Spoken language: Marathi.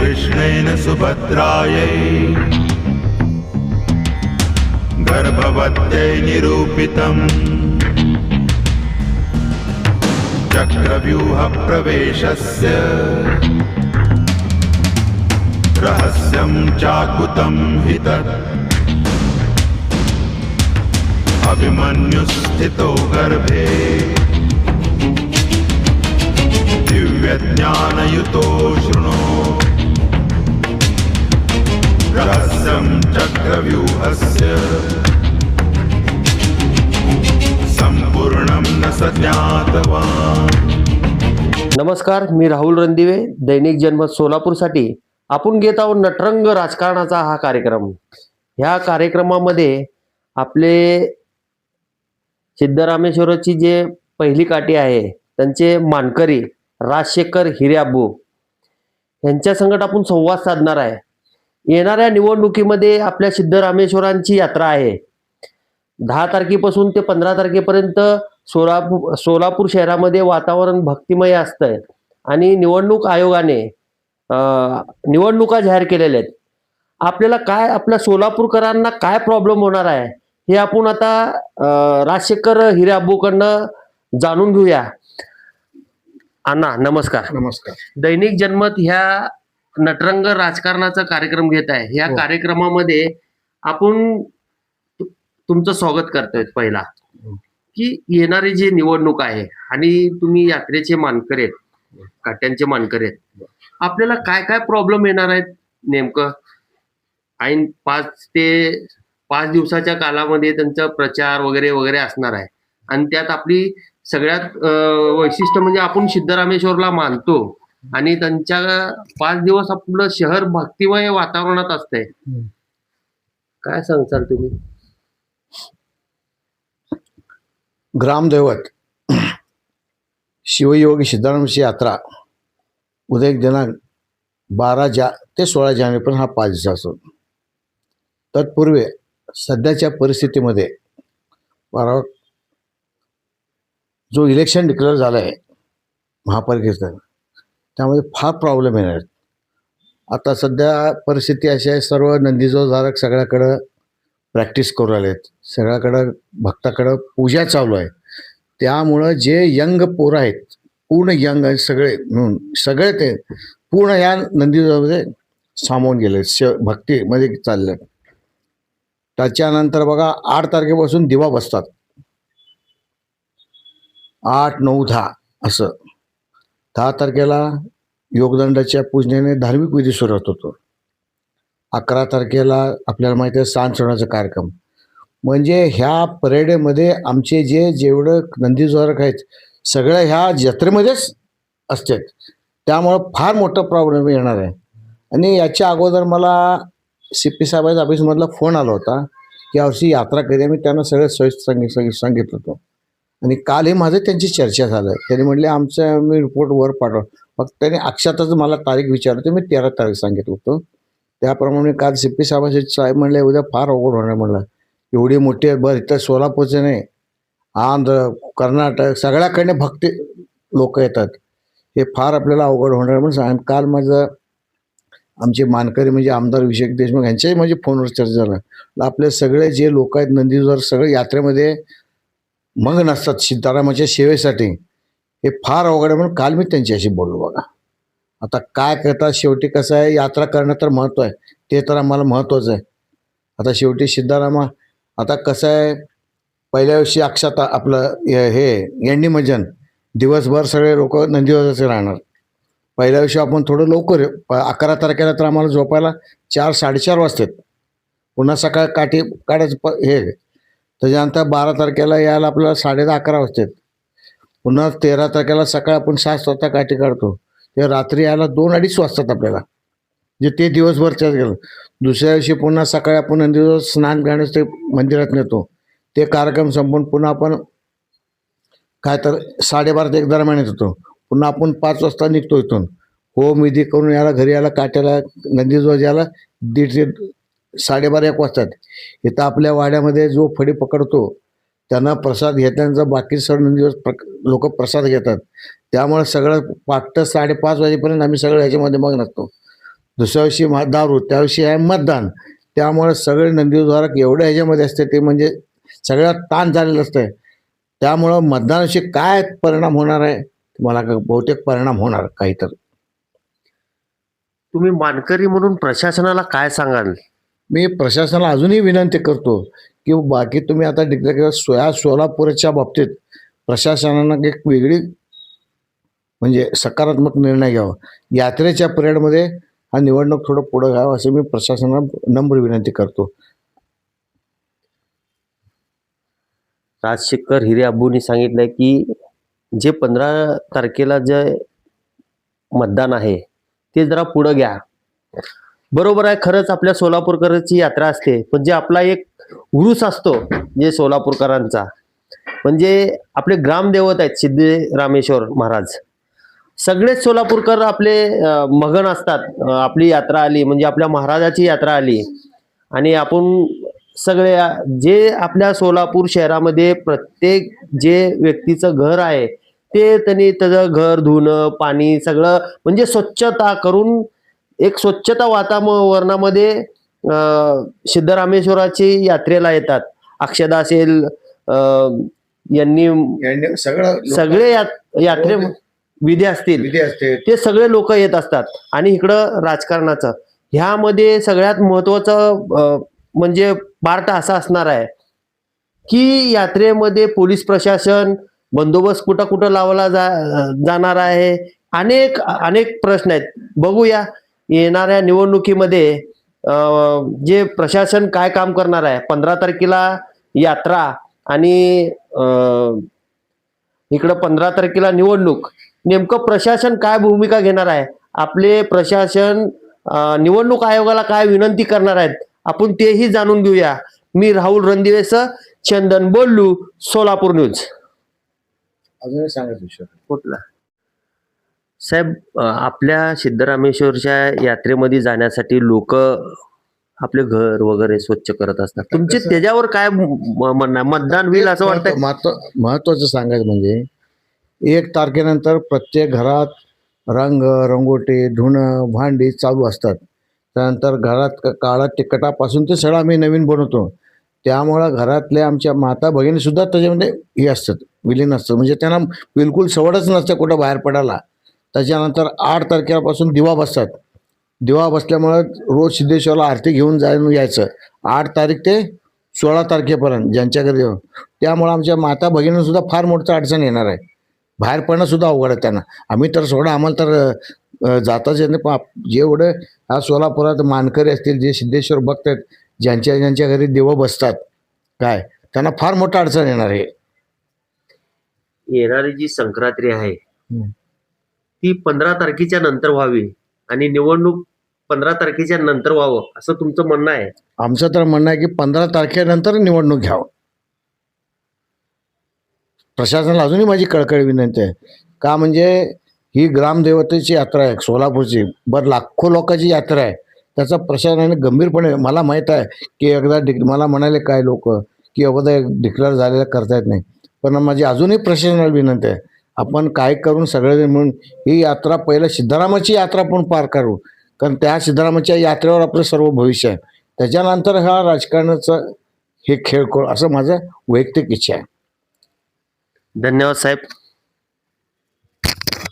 कृष्णेन सुभद्रायै गर्भवत्यै निरूपितम् चक्रव्यूहप्रवेशस्य रहस्यं चाकुतं हि तत् अभिमन्युस्थितो गर्भे दिव्यज्ञानयुतो शृणु रहस्यं चक्रव्यूहस्य संपूर्णं न स ज्ञातवान्। नमस्कार, मी राहुल रणदिवे, दैनिक जनमत सोलापूरसाठी आपण घेत आहोत नटरंग राजकारणाचा हा कार्यक्रम। ह्या कार्यक्रमामध्ये आपले सिद्धरामेश्वराची जे पहिली काठी आहे त्यांचे मानकरी राजशेखर हिरेआबू यांच्या संगत आपण संवाद साधणार आहे। येणाऱ्या निवडणुकीमध्ये आपल्या सिद्धरामेश्वरांची यात्रा आहे। 10 तारखेपासून ते 15 तारखेपर्यंत सोलापूर शहरामध्ये वातावरण भक्तिमय असतंय आणि निवडणूक आयोगाने निवडणुका जाहीर केलेल्या आहेत। आपल्याला काय आपल्या सोलापूरकरांना काय प्रॉब्लेम होणार आहे हे आपण आता राजशेखर हिरेआबूकडनं जाणून घेऊया। अण्णा नमस्कार। नमस्कार। दैनिक जनमत ह्या नटरंग राजकारणाचा कार्यक्रम घेत आहे। ह्या कार्यक्रमामध्ये आपण तुमचं स्वागत करतोय। पहिला की येणारी जी निवडणूक आहे आणि तुम्ही यात्रेचे मानकरी आहेत, काट्यांचे मानकरी आहेत, आपल्याला काय काय प्रॉब्लेम येणार आहेत नेमकं? ऐन 5 दिवसाच्या कालामध्ये त्यांचा प्रचार वगैरे वगैरे असणार आहे आणि त्यात आपली सगळ्यात वैशिष्ट्य म्हणजे आपण सिद्धरामेश्वरला मानतो आणि त्यांच्या 5 दिवस आपलं शहर भक्तिमय वातावरणात असतंय। काय सांगताल तुम्ही? ग्रामदैवत शिवयोगी सिद्धरामाची यात्रा उद्या दिनांक 12 ते 16 जानेवारी पण हा 5 दिवस असतो। तत्पूर्वी सध्याच्या परिस्थितीमध्ये जो इलेक्शन डिक्लेअर झाला आहे महापालिकेचा, त्यामध्ये फार प्रॉब्लेम येणार आहेत। आता सध्या परिस्थिती अशी आहे, सर्व नंदीजोधारक सगळ्याकडं प्रॅक्टिस करू राहिले आहेत, सगळ्याकडं भक्ताकडं पूजा चालू आहे। त्यामुळं जे यंग पोरं आहेत, पूर्ण यंग आहेत सगळे म्हणून सगळे ते पूर्ण या नंदीजोधामध्ये सामावून गेले, भक्तीमध्ये चालले। त्याच्यानंतर बघा 8 तारखेपासून दिवा बसतात, 8, 9, 10 असं। 10 तारखेला योगदंडाच्या पूजनेने धार्मिक विधी सुरुवात होतो। 11 तारखेला आपल्याला माहिती आहे सांज सोडण्याचा कार्यक्रम। म्हणजे ह्या परेडमध्ये आमचे जेवढं नंदीजोधारक आहेत सगळ्या ह्या जत्रेमध्येच असतात। त्यामुळं फार मोठा प्रॉब्लेम येणार आहे। आणि याच्या अगोदर मला CP साहेबांच्या ऑफिसमधला फोन आला होता की यावर्षी यात्रा कधी, मी त्यांना सगळं सांगितलं होतं आणि काल हे माझं त्यांची चर्चा झालं। त्यांनी म्हटले आमचं मी रिपोर्ट वर पाठव, फक्त त्यांनी अक्षातच मला तारीख विचारली, मी 13 तारीख सांगितलं होतं। त्याप्रमाणे काल CP साहेब म्हणले उद्या फार अवघड होणार। म्हणलं एवढी मोठी बरं इथं सोलापूरचे नाही, आंध्र कर्नाटक सगळ्याकडे भक्ती लोक येतात, हे फार आपल्याला अवघड होणार म्हणून सांग। काल माझं आमचे मानकरी म्हणजे आमदार अभिषेक देशमुख यांच्याही म्हणजे फोनवर चर्चा झाला। आपले सगळे जे लोक आहेत नंदीजोधारक सगळे यात्रेमध्ये मग्न असतात सीतारामाच्या सेवेसाठी, हे फार अवघड आहे म्हणून काल मी त्यांच्याशी बोललो। बघा आता काय करतात, शेवटी कसं आहे, यात्रा करणं तर महत्त्व आहे, ते तर आम्हाला महत्त्वाचं आहे। आता शेवटी सिद्धारामा आता कसं आहे, पहिल्या दिवशी अक्षता आपलं हे यांनी मजन दिवसभर सगळे लोक नंदीजोधाराचे राहणार। पहिल्या दिवशी आपण थोडं लवकर 11 तारखेला तर आम्हाला झोपायला 4, 4:30 वाजतात, पुन्हा सकाळ काठी काढायचं हे। त्याच्यानंतर 12 तारखेला यायला आपल्याला 10:30, 11 वाजतात। पुन्हा 13 तारखेला सकाळ आपण 7 वाजता काठी काढतो, ते रात्री यायला 2, 2:30 वाजतात आपल्याला, जे ते दिवसभरच्याच गेलं। दुसऱ्या दिवशी पुन्हा सकाळी आपण नंदीजोधार स्नान करण्यास ते मंदिरात नेतो, ते कार्यक्रम संपून पुन्हा आपण काय तर 12:30 ते 1 दरम्यान येत होतो। पुन्हा आपण 5 वाजता निघतो इथून, होम विधी करून यायला घरी यायला काट्याला नंदीजोधार यायला 1:30 ते 12:30, 1 वाजतात। इथं आपल्या वाड्यामध्ये जो फडी पकडतो त्यांना प्रसाद घेतल्यानंतर बाकी सर्व नंदीजोधार लोक प्रसाद घेतात। त्यामुळे सगळं 5 ते 5:30 वाजेपर्यंत आम्ही सगळं ह्याच्यामध्ये मग नसतो। दुसऱ्या दिवशी दारू, त्या दिवशी आहे मतदान. त्यामुळे सगळे नंदीद्वारक एवढे ह्याच्यामध्ये असते ते म्हणजे सगळ्यात ताण झालेलं असतंय. त्यामुळं मतदानाविषयी काय परिणाम होणार आहे मला बहुतेक परिणाम होणार काही तर. तुम्ही मानकरी म्हणून प्रशासनाला काय सांगाल? मी प्रशासनाला अजूनही विनंती करतो की बाकी तुम्ही आता डिक्लेअर केलं सोलापूरच्या बाबतीत प्रशासनानं एक वेगळी म्हणजे सकारात्मक निर्णय घ्यावा. यात्रेच्या पिरियडमध्ये हा निवडणूक थोडं पुढं घ्यावं असं मी प्रशासनाला नम्र विनंती करतो. राजशेखर हिरे अब्बूंनी सांगितलंय की जे 15 तारखेला जे मतदान आहे ते जरा पुढं घ्या. बरोबर आहे, खरंच आपल्या सोलापूरकरांची यात्रा असते, पण जे आपला एक उरूस असतो जे सोलापूरकरांचा म्हणजे आपले ग्रामदैवत आहेत सिद्धरामेश्वर महाराज. सगळेच सोलापूरकर आपले मगन असतात. आपली यात्रा आली म्हणजे आपल्या महाराजाची यात्रा आली आणि आपण सगळे जे आपल्या सोलापूर शहरामध्ये प्रत्येक जे व्यक्तीचं घर आहे ते त्यांनी त्याचं घर धुणं पाणी सगळं म्हणजे स्वच्छता करून एक स्वच्छता वातावरणामध्ये सिद्धरामेश्वराची यात्रेला येतात. अक्षदा असेल यांनी सगळे यात्रे विधी असतील ते सगळे लोक येत असतात. आणि इकडं राजकारणाचं ह्यामध्ये सगळ्यात महत्वाचं म्हणजे पार्ट असा असणार आहे की यात्रेमध्ये पोलीस प्रशासन बंदोबस्त कुठं कुठं लावला जाणार आहे. अनेक अनेक प्रश्न आहेत. बघूया येणाऱ्या निवडणुकीमध्ये जे प्रशासन काय काम करणार आहे. 15 तारखेला यात्रा आणि इकडं 15 तारखेला निवडणूक. नेमकं प्रशासन काय भूमिका घेणार आहे, आपले प्रशासन निवडणूक आयोगाला काय विनंती करणार आहेत आपण तेही जाणून घेऊया. मी राहुल रणदिवेसह चंदन बोल्लू, सोलापूर न्यूज. अजून सांगत विषय कुठला साहेब? आपल्या सिद्धरामेश्वरच्या यात्रेमध्ये जाण्यासाठी लोक आपले घर वगैरे स्वच्छ करत असतात. तुमचे त्याच्यावर काय म्हणणं? मतदान होईल असं वाटतं? महत्वाचं सांगायचं म्हणजे 1 तारखेनंतर प्रत्येक घरात रंग रंगोटी धुणं भांडी चालू असतात. त्यानंतर घरात काळा तिखटापासून ते सगळं आम्ही नवीन बनवतो. त्यामुळं घरातल्या आमच्या माता भगिनी सुद्धा त्याच्यामध्ये हे असतात, विलीन असतात. म्हणजे त्यांना बिलकुल सवडच नसते कुठं बाहेर पडायला. त्याच्यानंतर 8 तारखेपासून दिवा बसतात. दिवा बसल्यामुळं रोज सिद्धेश्वरला आरती घेऊन यायचं 8 तारीख ते 16 तारखेपर्यंत ज्यांच्या घरी. त्यामुळं आमच्या माता भगिनींना सुद्धा फार मोठं अडचण येणार आहे. बाहेर पडणं सुद्धा अवघड आहे त्यांना. आम्ही तर सोडा आम्हाला तर जाताच येत नाही. जेवढं हा सोलापुरात मानकरी असतील जे सिद्धेश्वर भक्त आहेत ज्यांच्या घरी देव बसतात काय त्यांना फार मोठं अडचण येणार आहे. येणारी जी संक्रांती आहे ती 15 तारखेच्या नंतर व्हावी आणि निवडणूक 15 तारखेच्या नंतर व्हावं असं तुमचं म्हणणं आहे? आमचं तर म्हणणं आहे की 15 तारखेनंतर निवडणूक घ्यावं. प्रशासनाला अजूनही माझी कळकळी विनंती आहे. का म्हणजे ही ग्रामदेवतेची यात्रा आहे सोलापूरची, बरं लाखो लोकांची यात्रा आहे. त्याचा प्रशासनाने गंभीरपणे, मला माहीत आहे की एकदा मला म्हणाले काय लोक की अगोदर डिक्लेअर झालेलं करता येत नाही, पण माझी अजूनही प्रशासनाला विनंती आहे आपण काय करून सगळेजण मिळून ही यात्रा पहिलं सिद्धरामाची यात्रा पण पार करू. कारण त्या सिद्धरामाच्या यात्रेवर आपलं सर्व भविष्य आहे. त्याच्यानंतर हा राजकारणाचं हे खेळ करू असं माझं वैयक्तिक इच्छा आहे. धन्यवाद साहेब.